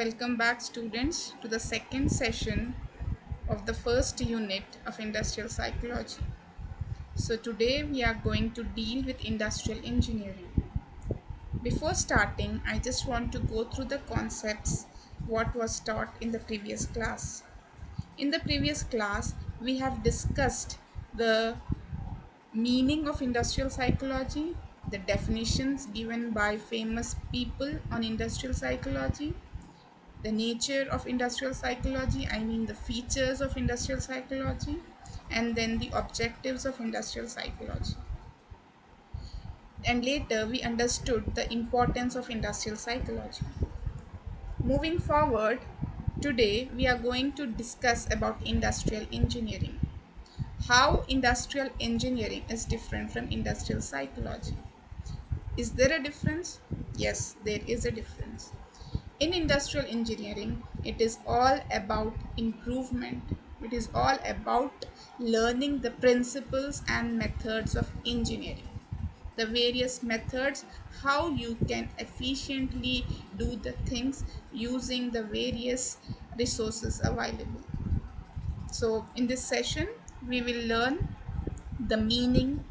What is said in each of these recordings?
Welcome back, students, to the second session of the first unit of industrial psychology. So, today we are going to deal with industrial engineering. Before starting, I just want to go through the concepts what was taught in the previous class. In the previous class, we have discussed the meaning of industrial psychology, the definitions given by famous people on industrial psychology, the nature of industrial psychology, I mean the features of industrial psychology, and then the objectives of industrial psychology. And later we understood the importance of industrial psychology. Moving forward, today we are going to discuss about industrial engineering. How industrial engineering is different from industrial psychology. Is there a difference? Yes, there is a difference. In industrial engineering, it is all about improvement. It is all about learning the principles and methods of engineering. The various methods, how you can efficiently do the things using the various resources available. So, in this session, we will learn the meaning,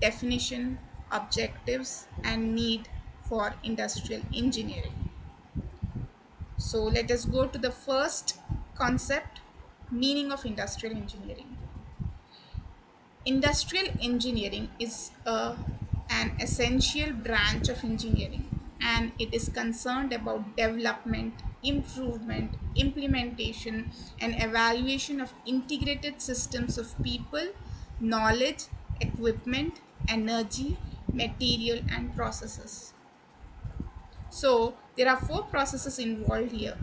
definition, objectives, and need for industrial engineering. So let us go to the first concept, meaning of industrial engineering. Industrial engineering is an essential branch of engineering, and it is concerned about development, improvement, implementation, and evaluation of integrated systems of people, knowledge, equipment, energy, material, and processes. So there are four processes involved here: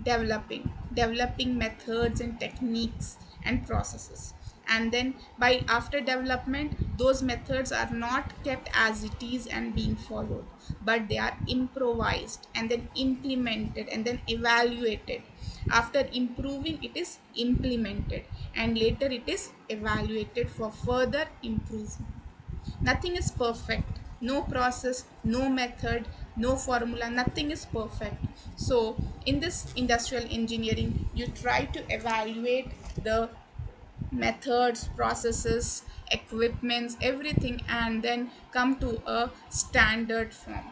developing methods and techniques and processes. And then by after development, those methods are not kept as it is and being followed, but they are improvised and then implemented and then evaluated. After improving, it is implemented, and later it is evaluated for further improvement. Nothing is perfect. No process, no method, no formula, nothing is perfect. So in this industrial engineering, you try to evaluate the methods, processes, equipments, everything, and then come to a standard form.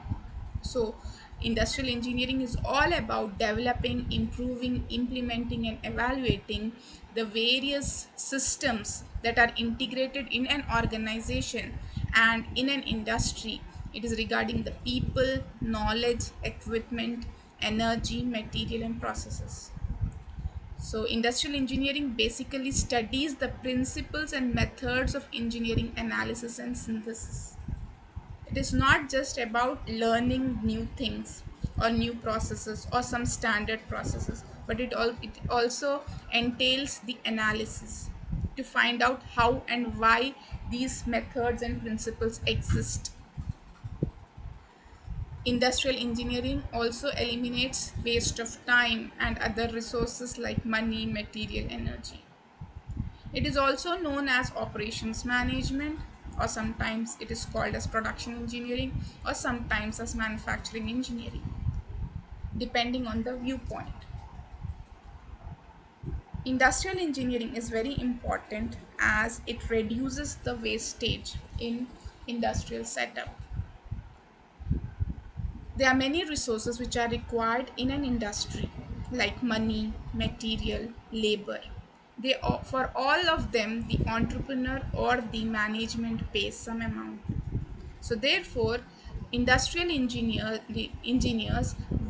So industrial engineering is all about developing, improving, implementing, and evaluating the various systems that are integrated in an organization and in an industry. It is regarding the people, knowledge, equipment, energy, material, and processes. So, industrial engineering basically studies the principles and methods of engineering analysis and synthesis. It is not just about learning new things or new processes or some standard processes, but it also entails the analysis to find out how and why these methods and principles exist. Industrial engineering also eliminates waste of time and other resources like money, material, energy. It is also known as operations management, or sometimes it is called as production engineering, or sometimes as manufacturing engineering, depending on the viewpoint. Industrial engineering is very important as it reduces the wastage in industrial setup. There are many resources which are required in an industry, like money, material, labor. For all of them, the entrepreneur or the management pays some amount. So therefore, engineers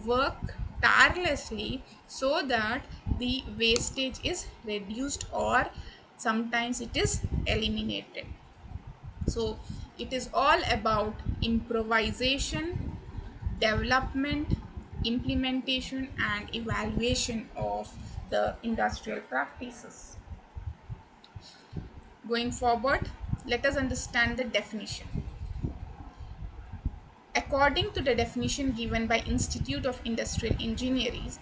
work tirelessly so that the wastage is reduced or sometimes it is eliminated. So it is all about improvisation, development, implementation, and evaluation of the industrial practices. Going forward, let us understand the definition. According to the definition given by Institute of Industrial Engineers,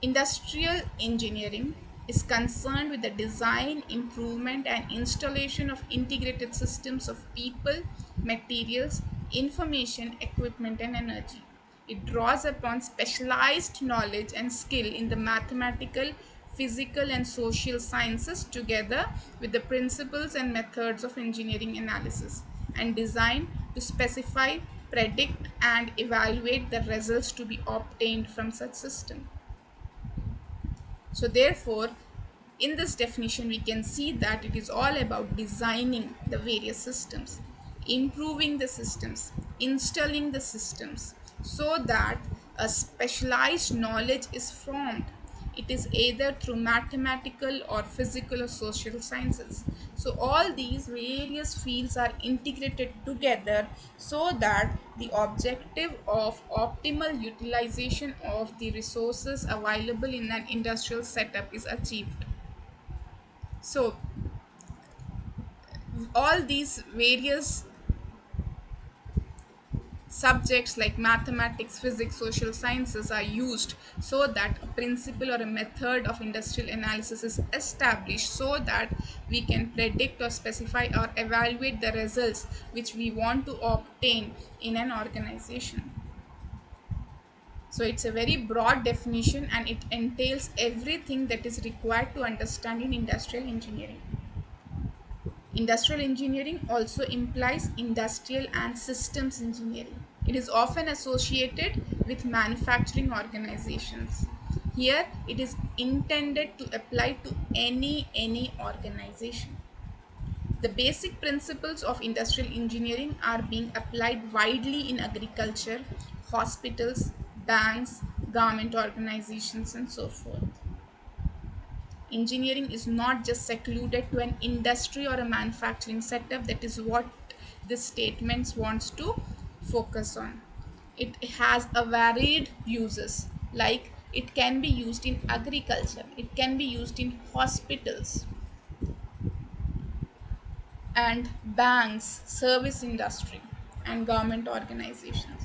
industrial engineering is concerned with the design, improvement, and installation of integrated systems of people, materials, information, equipment, and energy. It draws upon specialized knowledge and skill in the mathematical, physical, and social sciences together with the principles and methods of engineering analysis and design to specify, predict, and evaluate the results to be obtained from such system. So, therefore, in this definition, we can see that it is all about designing the various systems, improving the systems, installing the systems so that a specialized knowledge is formed. It is either through mathematical or physical or social sciences. So, all these various fields are integrated together so that the objective of optimal utilization of the resources available in an industrial setup is achieved. So, all these various subjects like mathematics, physics, social sciences are used so that a principle or a method of industrial analysis is established so that we can predict or specify or evaluate the results which we want to obtain in an organization. So it's a very broad definition and it entails everything that is required to understand in industrial engineering. Industrial engineering also implies industrial and systems engineering. It is often associated with manufacturing organizations. Here, it is intended to apply to any organization. The basic principles of industrial engineering are being applied widely in agriculture, hospitals, banks, government organizations, and so forth. Engineering is not just secluded to an industry or a manufacturing setup. That is what this statement wants to focus on. It has a varied uses, like it can be used in agriculture, it can be used in hospitals and banks, service industry, and government organizations.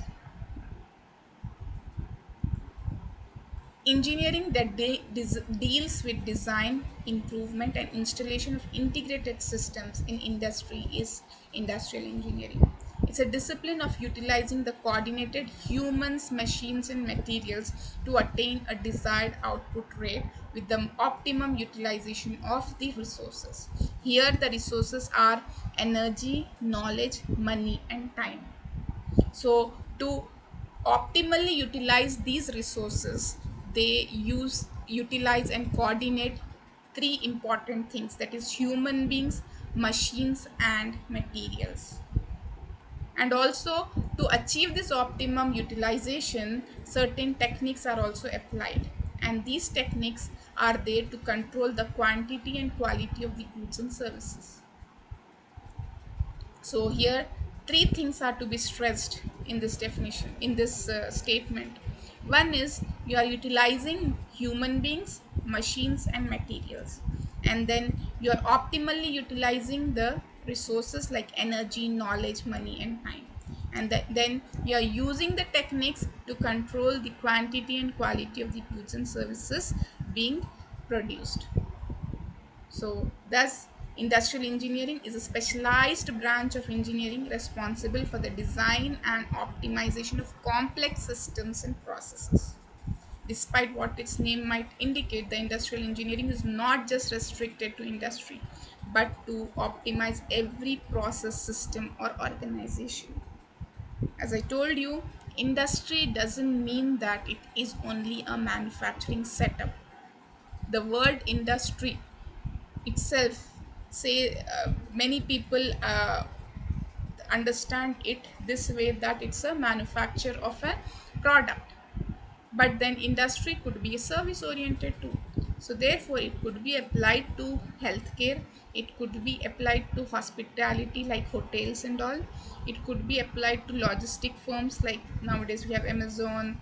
Engineering that deals with design, improvement, and installation of integrated systems in industry is industrial engineering. It's a discipline of utilizing the coordinated humans, machines, and materials to attain a desired output rate with the optimum utilization of the resources. Here, the resources are energy, knowledge, money, and time. So, to optimally utilize these resources, they utilize and coordinate three important things, that is human beings, machines, and materials. And also, to achieve this optimum utilization, certain techniques are also applied, and these techniques are there to control the quantity and quality of the goods and services. So here three things are to be stressed in this definition, in this statement. One is you are utilizing human beings, machines, and materials, and then you are optimally utilizing the resources like energy, knowledge, money, and time, and then you are using the techniques to control the quantity and quality of the goods and services being produced. So, thus, industrial engineering is a specialized branch of engineering responsible for the design and optimization of complex systems and processes. Despite what its name might indicate, the industrial engineering is not just restricted to industry, but to optimize every process, system, or organization. As I told you, industry doesn't mean that it is only a manufacturing setup. The word industry itself, say many people understand it this way, that it's a manufacture of a product, but then industry could be a service oriented too. So therefore it could be applied to healthcare, it could be applied to hospitality like hotels and all, it could be applied to logistic firms like nowadays we have Amazon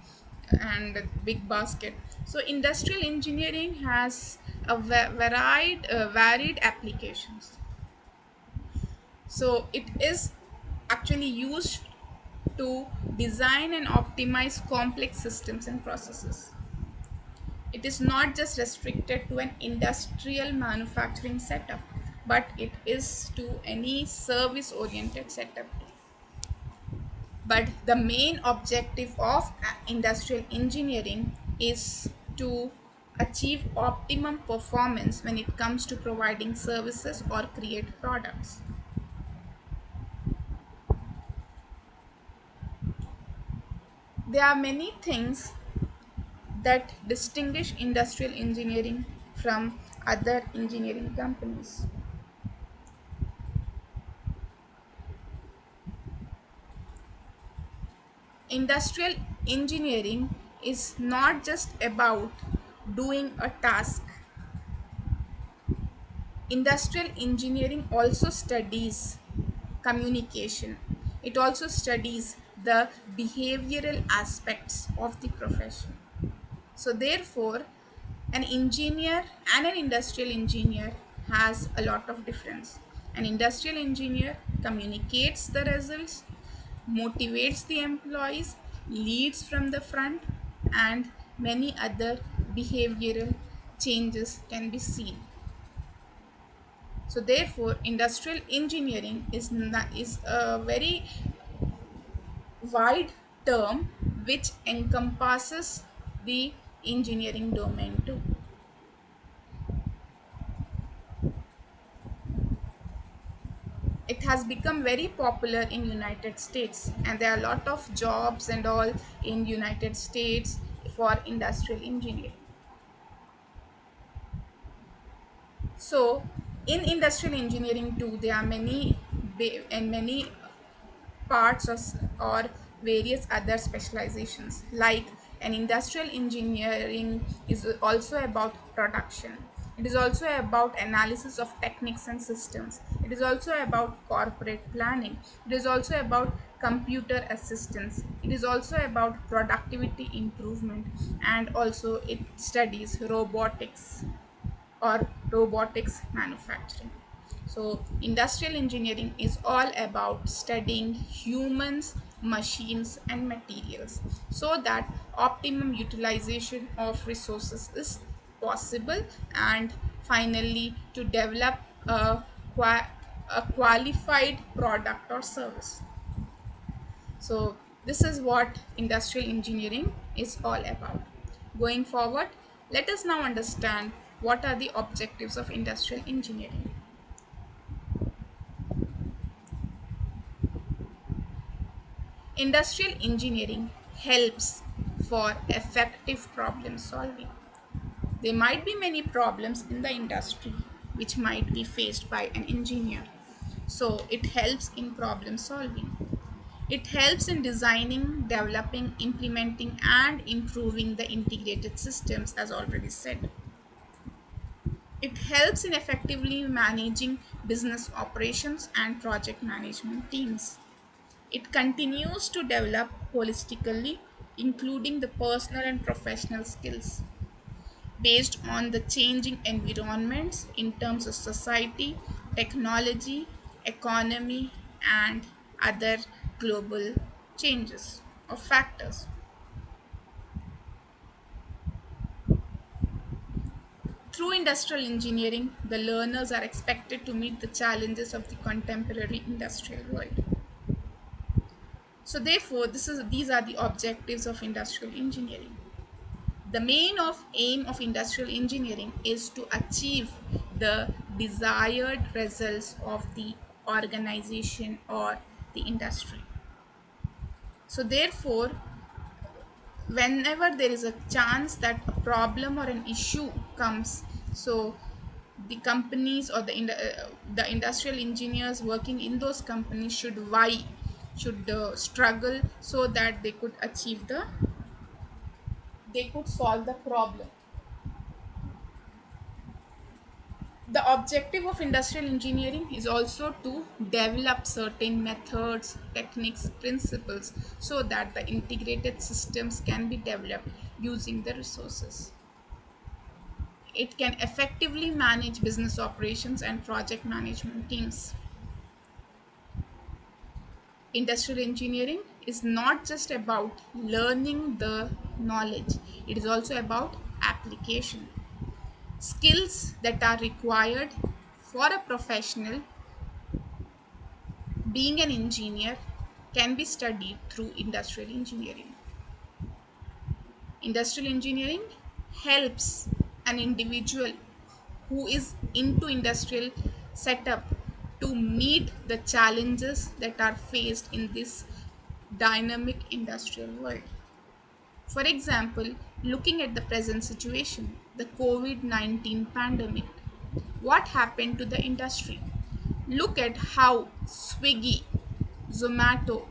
and Big Basket. So industrial engineering has a varied applications. So it is actually used to design and optimize complex systems and processes. It is not just restricted to an industrial manufacturing setup, but it is to any service oriented setup. But the main objective of industrial engineering is to achieve optimum performance when it comes to providing services or create products. There are many things that distinguish industrial engineering from other engineering companies. Industrial engineering is not just about doing a task. Industrial engineering also studies communication. It also studies the behavioral aspects of the profession. So therefore, an engineer and an industrial engineer has a lot of difference. An industrial engineer communicates the results, motivates the employees, leads from the front, and many other behavioral changes can be seen. So therefore, industrial engineering is a very wide term which encompasses the engineering domain too. It has become very popular in United States, and there are a lot of jobs and all in United States for industrial engineering. So in industrial engineering too, there are many parts or various other specializations. Like an industrial engineering is also about production. It is also about analysis of techniques and systems. It is also about corporate planning. It is also about computer assistance. It is also about productivity improvement, and also it studies robotics or robotics manufacturing. So, industrial engineering is all about studying humans, machines, and materials so that optimum utilization of resources is possible, and finally to develop a, a qualified product or service. So, this is what industrial engineering is all about. Going forward, let us now understand what are the objectives of industrial engineering. Industrial engineering helps for effective problem solving. There might be many problems in the industry which might be faced by an engineer. So, it helps in problem solving. It helps in designing, developing, implementing, and improving the integrated systems, as already said. It helps in effectively managing business operations and project management teams. It continues to develop holistically, including the personal and professional skills based on the changing environments in terms of society, technology, economy, and other global changes or factors. Through industrial engineering, the learners are expected to meet the challenges of the contemporary industrial world. So therefore, these are the objectives of industrial engineering. The main of aim of industrial engineering is to achieve the desired results of the organization or the industry. So therefore, whenever there is a chance that a problem or an issue comes, so the companies or the industrial engineers working in those companies should struggle so that they could solve the problem. The objective of industrial engineering is also to develop certain methods, techniques, principles so that the integrated systems can be developed using the resources. It can effectively manage business operations and project management teams. Industrial engineering is not just about learning the knowledge, it is also about application. Skills that are required for a professional being an engineer can be studied through industrial engineering. Industrial engineering helps an individual who is into industrial setup to meet the challenges that are faced in this dynamic industrial world. For example, looking at the present situation, the COVID 19 pandemic, what happened to the industry? Look at how Swiggy, Zomato,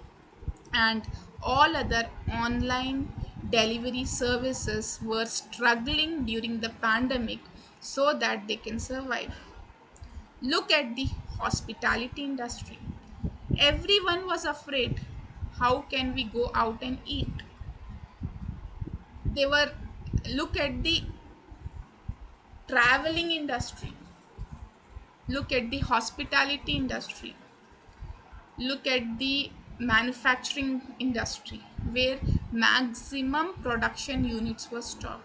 and all other online delivery services were struggling during the pandemic so that they can survive. Look at the hospitality industry. Everyone was afraid. How can we go out and eat? They were, look at the traveling industry, look at the hospitality industry, look at the manufacturing industry where maximum production units were stopped,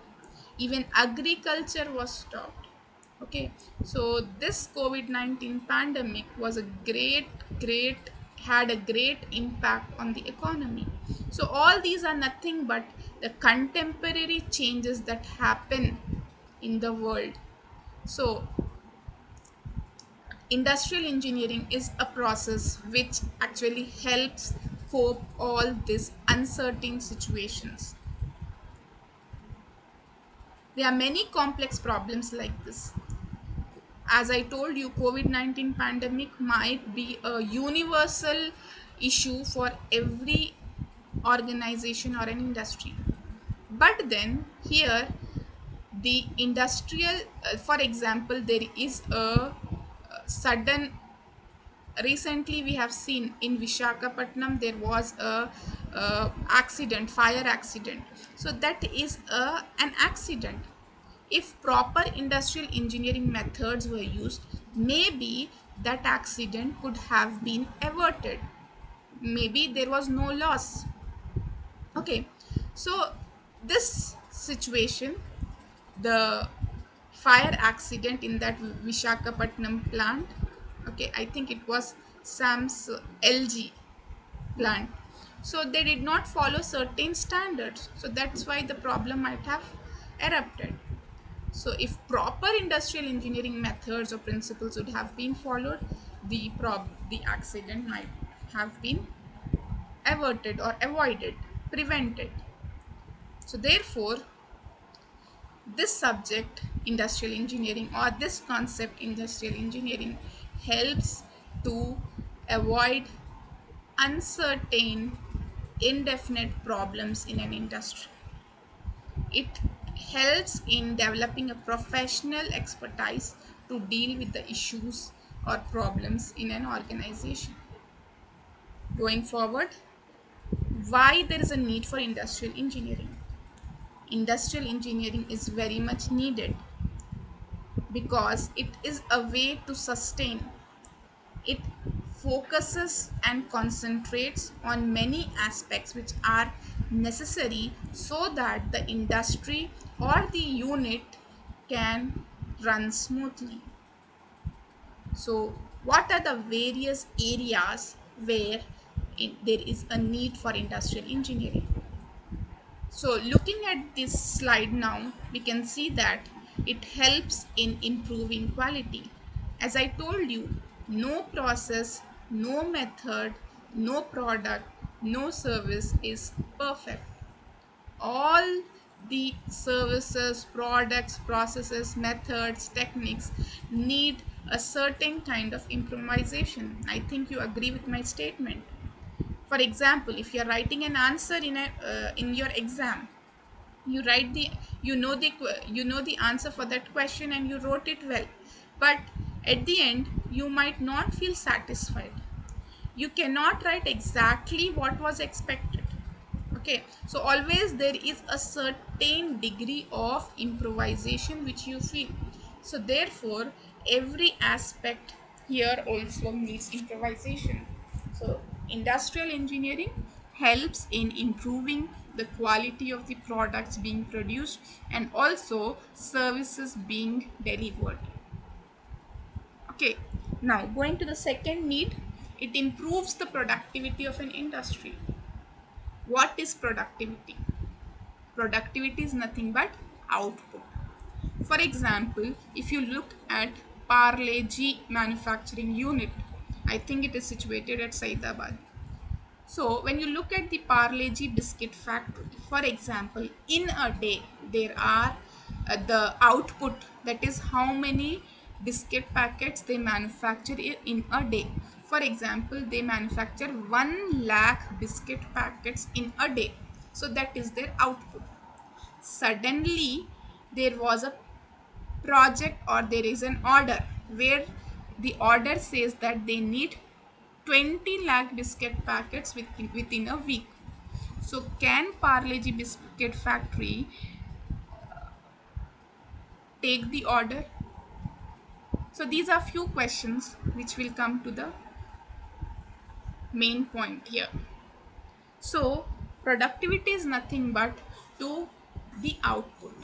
even agriculture was stopped. Okay, so this COVID-19 pandemic was a great had a great impact on the economy. So all these are nothing but the contemporary changes that happen in the world. So industrial engineering is a process which actually helps cope all these uncertain situations. There are many complex problems like this. As I told you, COVID-19 pandemic might be a universal issue for every organization or an industry. But then here the industrial, for example, there is a sudden, recently we have seen in Vishakhapatnam there was a accident, fire accident. So that is an accident. If proper industrial engineering methods were used, maybe that accident could have been averted. Maybe there was no loss. Okay, so this situation, the fire accident in that Vishakhapatnam plant, okay, I think it was Sam's LG plant. So they did not follow certain standards. So that's why the problem might have erupted. So if proper industrial engineering methods or principles would have been followed, the accident might have been averted or avoided, prevented. So therefore, this subject industrial engineering or this concept industrial engineering helps to avoid uncertain indefinite problems in an industry. It helps in developing a professional expertise to deal with the issues or problems in an organization. Going forward, why there is a need for industrial engineering? Industrial engineering is very much needed because it is a way to sustain. It focuses and concentrates on many aspects which are necessary so that the industry or the unit can run smoothly. So, what are the various areas where there is a need for industrial engineering? So looking at this slide now, we can see that it helps in improving quality. As I told you, no process, no method, no product, no service is perfect. All the services, products, processes, methods, techniques need a certain kind of improvisation. I think you agree with my statement. For example, if you are writing an answer in your exam, you write the you know the answer for that question and you wrote it well, but at the end you might not feel satisfied. You cannot write exactly what was expected. Okay, so always there is a certain degree of improvisation which you feel. So therefore every aspect here also needs improvisation. So industrial engineering helps in improving the quality of the products being produced and also services being delivered. Okay, now going to the second need, It improves the productivity of an industry. What is productivity? Productivity is nothing but output. For example, if you look at Parle G manufacturing unit, I think it is situated at Saidabad. So when you look at the Parle G biscuit factory, for example, in a day there are the output, that is how many biscuit packets they manufacture in a day. For example, they manufacture 1 lakh biscuit packets in a day. So that is their output. Suddenly there was a project, or there is an order where the order says that they need 20 lakh biscuit packets within a week. So can Parle-G biscuit factory take the order? So these are few questions which will come to the main point here. So productivity is nothing but to the output.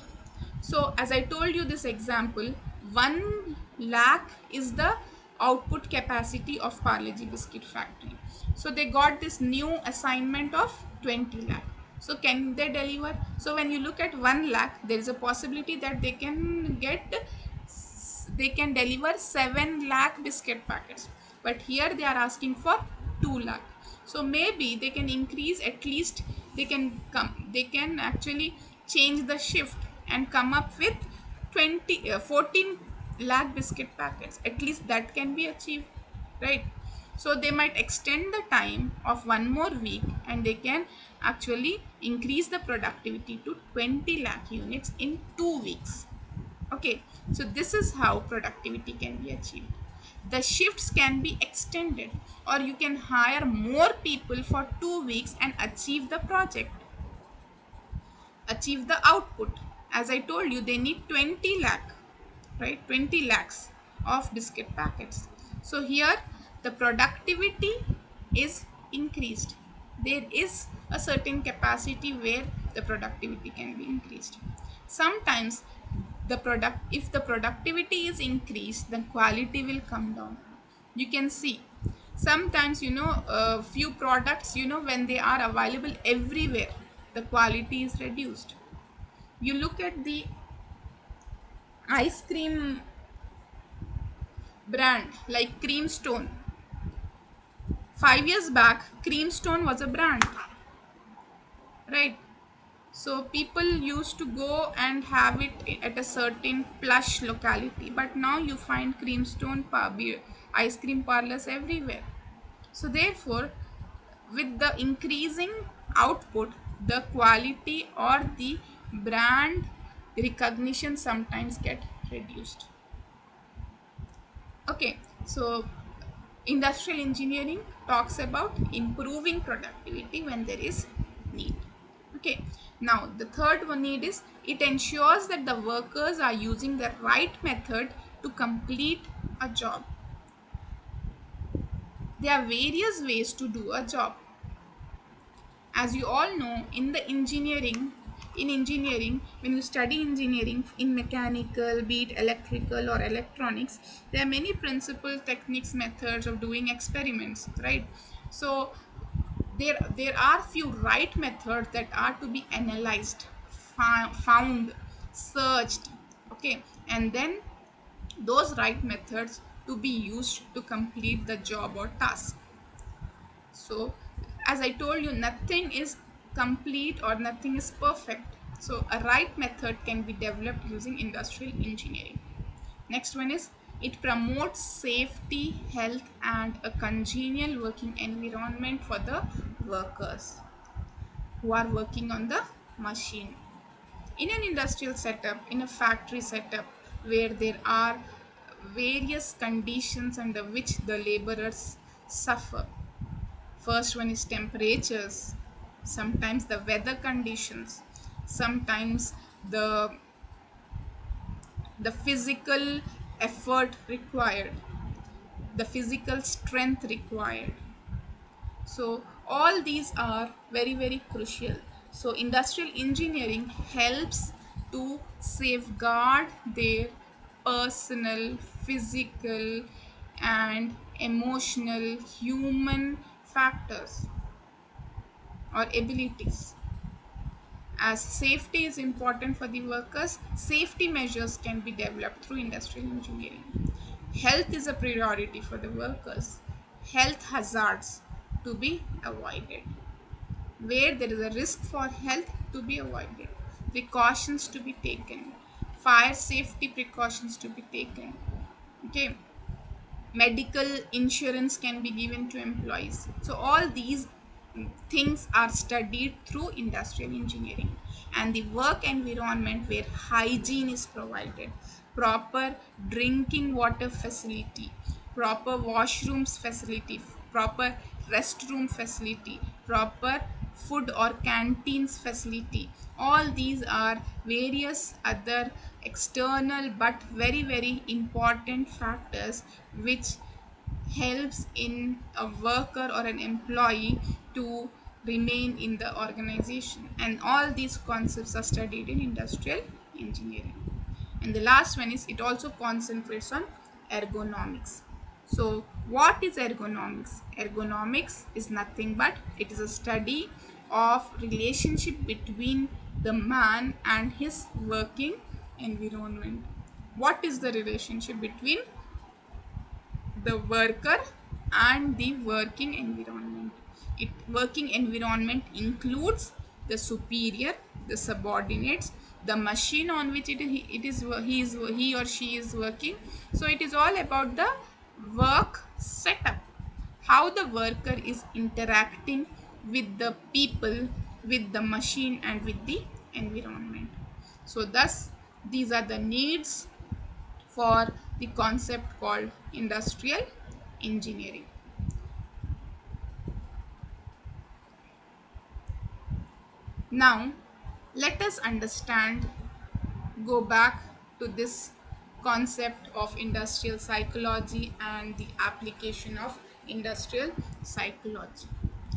So as I told you this example, 1 lakh is the output capacity of Parle-G biscuit factory. So they got this new assignment of 20 lakh. So can they deliver? So when you look at 1 lakh, there is a possibility that they can deliver 7 lakh biscuit packets. But here they are asking for 2 lakh. So maybe they can increase, at least they can actually change the shift and come up with 14 lakh biscuit packets. At least that can be achieved, right? So they might extend the time of 1 more week, and they can actually increase the productivity to 20 lakh units in 2 weeks. Okay, so this is how productivity can be achieved. The shifts can be extended, or you can hire more people for 2 weeks and achieve the project, achieve the output. As I told you, they need 20 lakh, right? 20 lakhs of biscuit packets. So here the productivity is increased. There is a certain capacity where the productivity can be increased. Sometimes if the productivity is increased, then quality will come down. You can see sometimes, a few products, when they are available everywhere, the quality is reduced. You look at the ice cream brand like Creamstone. 5 years back, Creamstone was a brand, right? So people used to go and have it at a certain plush locality, but now you find ice cream parlors everywhere. So therefore, with the increasing output, the quality or the brand recognition sometimes get reduced. Okay, so industrial engineering talks about improving productivity when there is need. Okay, now the third one need is, it ensures that the workers are using the right method to complete a job. There are various ways to do a job. As you all know, in engineering, when you study engineering in mechanical, be it electrical or electronics, there are many principal techniques, methods of doing experiments, right? So there are few right methods that are to be analyzed, found, searched, okay, and then those right methods to be used to complete the job or task. So as I told you, nothing is complete or nothing is perfect. So a right method can be developed using industrial engineering. Next one is, it promotes safety, health, and a congenial working environment for the workers who are working on the machine. In an industrial setup, in a factory setup, where there are various conditions under which the laborers suffer. First one is temperatures, sometimes the weather conditions, sometimes the physical effort required, the physical strength required. So all these are very, very crucial. So industrial engineering helps to safeguard their personal, physical, and emotional, human factors or abilities. As safety is important for the workers, safety measures can be developed through industrial engineering. Health is a priority for the workers. Health hazards to be avoided. Where there is a risk for health to be avoided. Precautions to be taken. Fire safety precautions to be taken. Okay. Medical insurance can be given to employees. So all these things are studied through industrial engineering. And the work environment where hygiene is provided, proper drinking water facility, proper washrooms facility, proper restroom facility, proper food or canteens facility, all these are various other external but very important factors which helps in a worker or an employee to remain in the organization, and all these concepts are studied in industrial engineering. And the last one is it also concentrates on ergonomics. So what is ergonomics? Ergonomics is nothing but it is a study of relationship between the man and his working environment. What is the relationship between the worker and the working environment? Working environment includes the superior, the subordinates, the machine on which he or she is working. So it is all about the work setup, how the worker is interacting with the people, with the machine, and with the environment. So thus these are the needs for the concept called industrial engineering. Now, let us understand, go back to this concept of industrial psychology and the application of industrial psychology.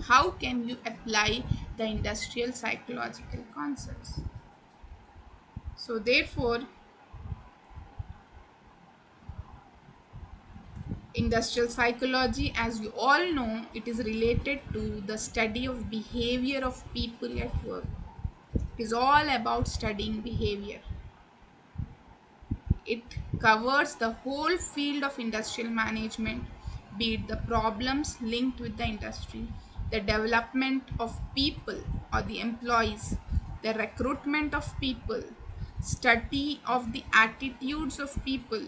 How can you apply the industrial psychological concepts? So, therefore, industrial psychology, as you all know, it is related to the study of behavior of people at work. It is all about studying behavior. It covers the whole field of industrial management, be it the problems linked with the industry, the development of people or the employees, the recruitment of people, study of the attitudes of people,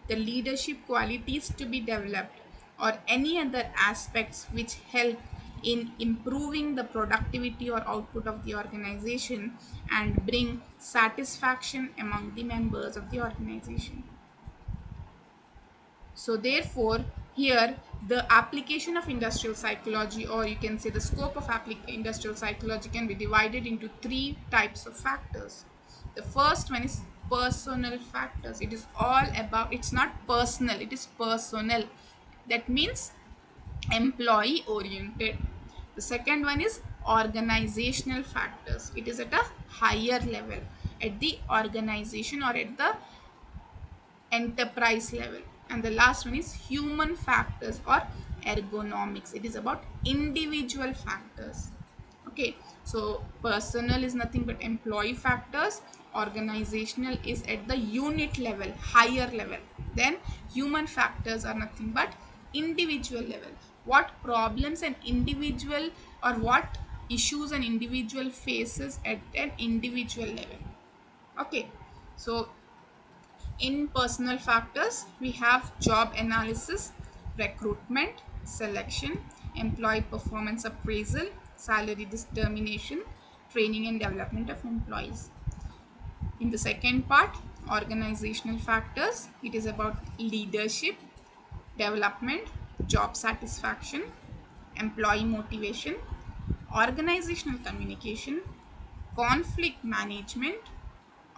the leadership qualities to be developed, or any other aspects which help in improving the productivity or output of the organization and bring satisfaction among the members of the organization. So therefore, here the application of industrial psychology, or you can say the scope of industrial psychology, can be divided into three types of factors. The first one is personal factors. It is all about, it's not personal, it is personal. That means employee oriented. The second one is organizational factors. It is at a higher level, at the organization or at the enterprise level. And the last one is human factors or ergonomics. It is about individual factors. Okay, so personal is nothing but employee factors, organizational is at the unit level, higher level, then human factors are nothing but individual level, what problems an individual or what issues an individual faces at an individual level. Okay, so in personal factors, we have job analysis, recruitment, selection, employee performance appraisal, salary determination, training and development of employees. In the second part, organizational factors, it is about leadership, development, job satisfaction, employee motivation, organizational communication, conflict management,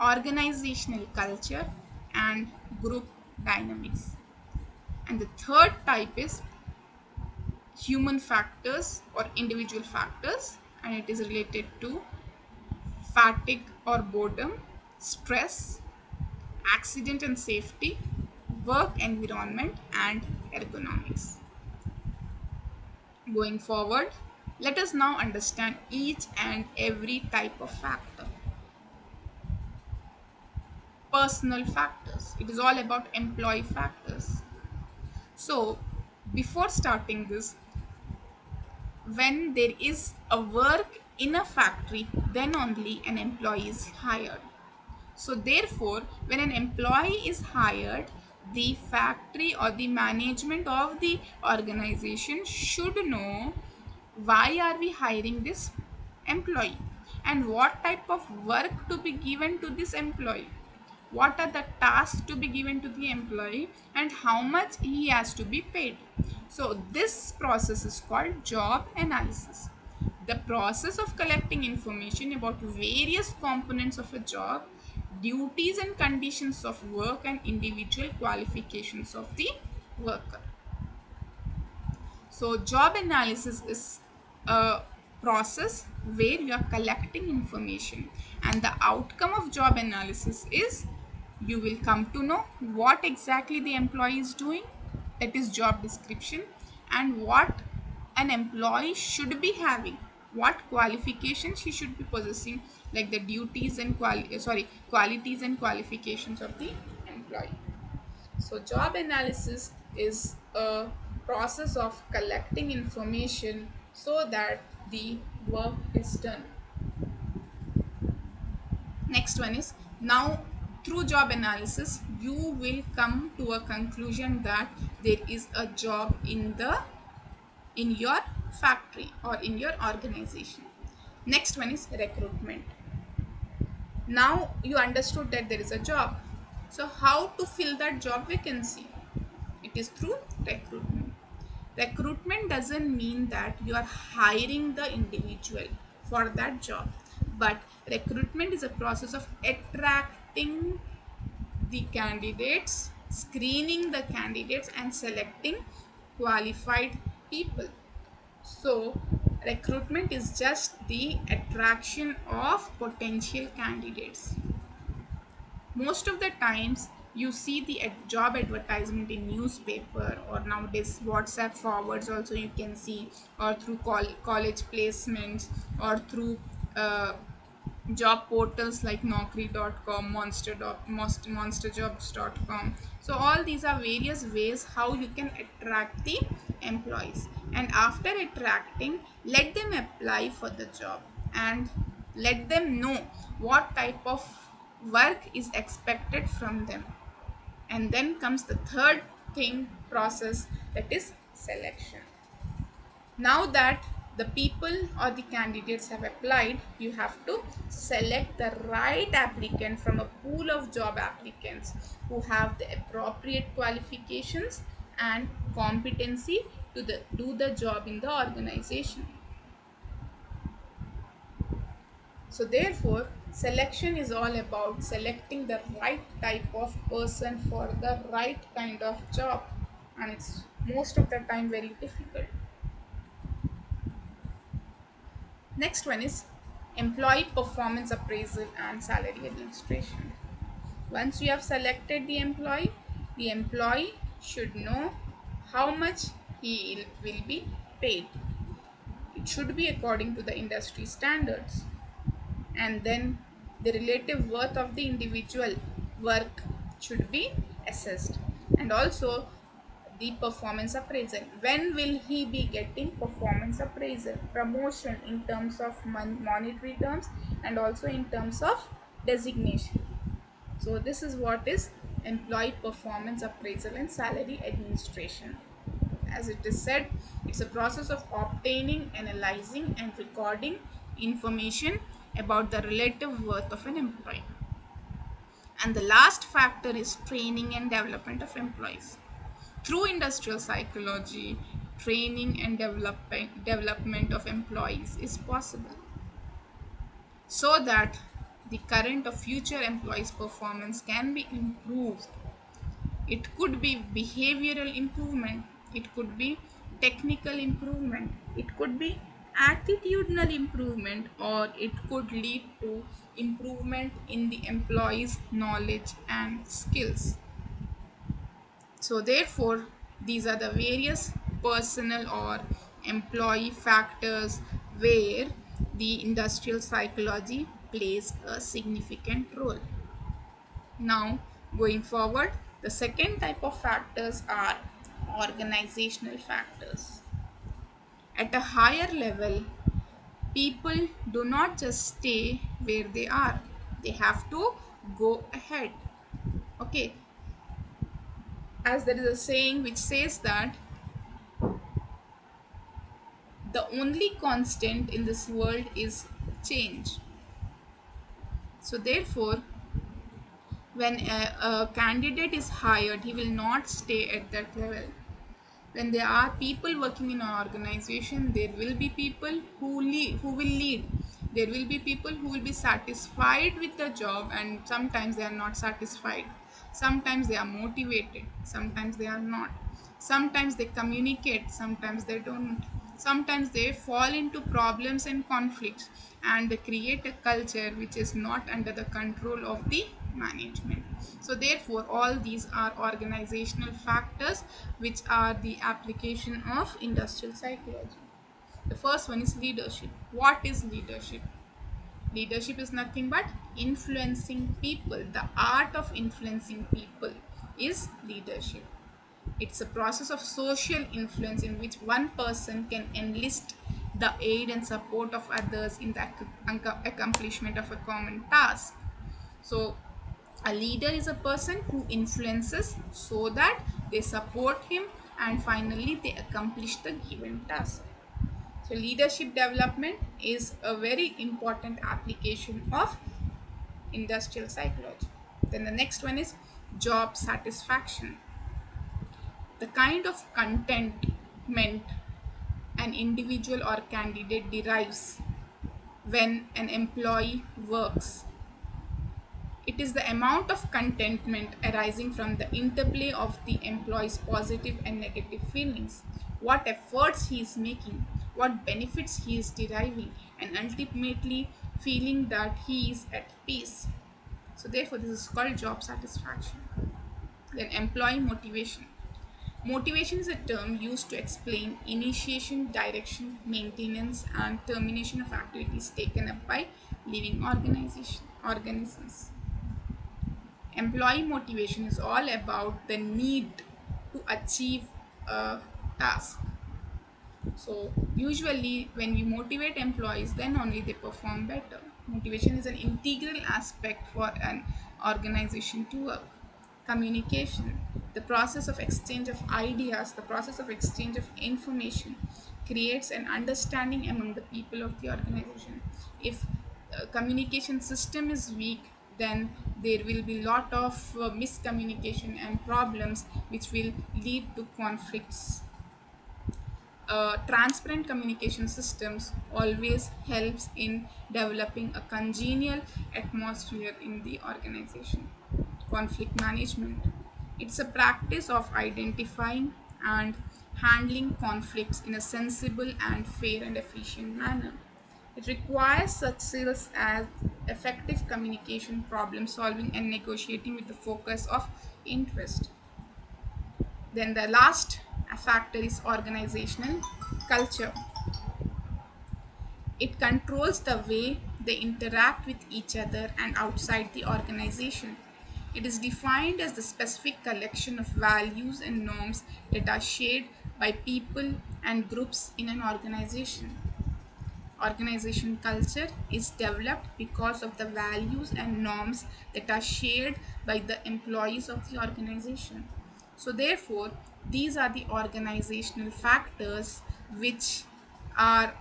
organizational culture, and group dynamics. And the third type is human factors or individual factors, and it is related to fatigue or boredom, stress, accident and safety, work environment, and ergonomics. Going forward, let us now understand each and every type of factor. Personal factors. It is all about employee factors. So, before starting this, when there is a work in a factory, then only an employee is hired. So, therefore, when an employee is hired, the factory or the management of the organization should know why are we hiring this employee and what type of work to be given to this employee, what are the tasks to be given to the employee, and how much he has to be paid. So this process is called job analysis, the process of collecting information about various components of a job, duties and conditions of work, and individual qualifications of the worker. So, job analysis is a process where you are collecting information, and the outcome of job analysis is you will come to know what exactly the employee is doing, that is job description, and what an employee should be having, what qualifications he should be possessing, like the duties and qualities and qualifications of the employee. So, job analysis is a process of collecting information so that the work is done. Next one is, now through job analysis you will come to a conclusion that there is a job in your factory or in your organization. Next one is recruitment. Now you understood that there is a job. So how to fill that job vacancy? It is through recruitment. Recruitment doesn't mean that you are hiring the individual for that job, but recruitment is a process of attracting the candidates, screening the candidates, and selecting qualified people. So, recruitment is just the attraction of potential candidates. Most of the times you see the job advertisement in newspaper, or nowadays WhatsApp forwards also you can see, or through college placements, or through uh, job portals like naukri.com, monsterjobs.com. So all these are various ways how you can attract the employees, and after attracting, let them apply for the job and let them know what type of work is expected from them. And then comes the third thing process, that is selection. Now that the people or the candidates have applied, you have to select the right applicant from a pool of job applicants who have the appropriate qualifications and competency to do the job in the organization. So therefore, selection is all about selecting the right type of person for the right kind of job, and it's most of the time very difficult. Next one is employee performance appraisal and salary administration. Once you have selected the employee should know how much he will be paid. It should be according to the industry standards. And then the relative worth of the individual work should be assessed. And also the performance appraisal, when will he be getting performance appraisal, promotion in terms of monetary terms and also in terms of designation. So this is what is employee performance appraisal and salary administration. As it is said, it's a process of obtaining, analyzing and recording information about the relative worth of an employee. And the last factor is training and development of employees. Through industrial psychology, training and development of employees is possible so that the current or future employees' performance can be improved. It could be behavioral improvement, it could be technical improvement, it could be attitudinal improvement, or it could lead to improvement in the employees' knowledge and skills. So, therefore, these are the various personal or employee factors where the industrial psychology plays a significant role. Now, going forward, the second type of factors are organizational factors. At a higher level, people do not just stay where they are, they have to go ahead. Okay, as there is a saying which says that the only constant in this world is change. So, therefore, when a candidate is hired, he will not stay at that level. When there are people working in an organization, there will be people who will lead. There will be people who will be satisfied with the job, and sometimes they are not satisfied. Sometimes they are motivated, sometimes they are not. Sometimes they communicate, sometimes they don't. Sometimes they fall into problems and conflicts, and they create a culture which is not under the control of the management. So therefore all these are organizational factors which are the application of industrial psychology. The first one is leadership. What is leadership? Leadership is nothing but influencing people. The art of influencing people is leadership. It's a process of social influence in which one person can enlist the aid and support of others in the accomplishment of a common task. So, a leader is a person who influences so that they support him and finally they accomplish the given task. So, leadership development is a very important application of industrial psychology. Then the next one is job satisfaction. The kind of contentment an individual or candidate derives when an employee works. It is the amount of contentment arising from the interplay of the employee's positive and negative feelings, what efforts he is making, what benefits he is deriving, and ultimately feeling that he is at peace. So, therefore, this is called job satisfaction. Then, employee motivation. Motivation is a term used to explain initiation, direction, maintenance, and termination of activities taken up by living organisms. Employee motivation is all about the need to achieve a task. So, usually, when we motivate employees, then only they perform better. Motivation is an integral aspect for an organization to work. Communication, the process of exchange of ideas, the process of exchange of information, creates an understanding among the people of the organization. If communication system is weak, then there will be lot of miscommunication and problems which will lead to conflicts. Transparent communication systems always helps in developing a congenial atmosphere in the organization. Conflict management, it's a practice of identifying and handling conflicts in a sensible and fair and efficient manner. It requires such skills as effective communication, problem solving, and negotiating with the focus of interest. Then the last factor is organizational culture. It controls the way they interact with each other and outside the organization. It is defined as the specific collection of values and norms that are shared by people and groups in an organization. Organization culture is developed because of the values and norms that are shared by the employees of the organization. So, therefore, these are the organizational factors which are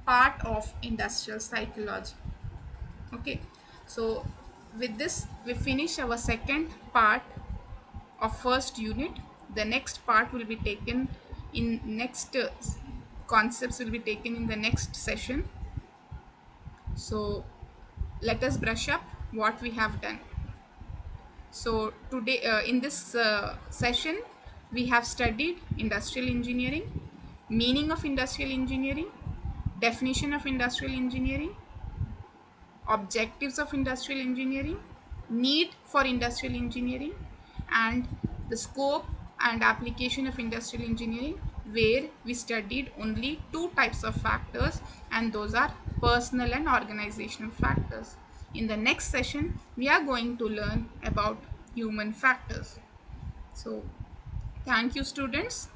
part of industrial psychology. Okay, so with this, we finish our second part of first unit. The next part will be taken in next concepts will be taken in the next session. So let us brush up what we have done. So today in this session we have studied industrial engineering, meaning of industrial engineering, definition of industrial engineering, objectives of industrial engineering, need for industrial engineering, and the scope and application of industrial engineering, where we studied only two types of factors, and those are personal and organizational factors. In the next session, we are going to learn about human factors. So, thank you, students.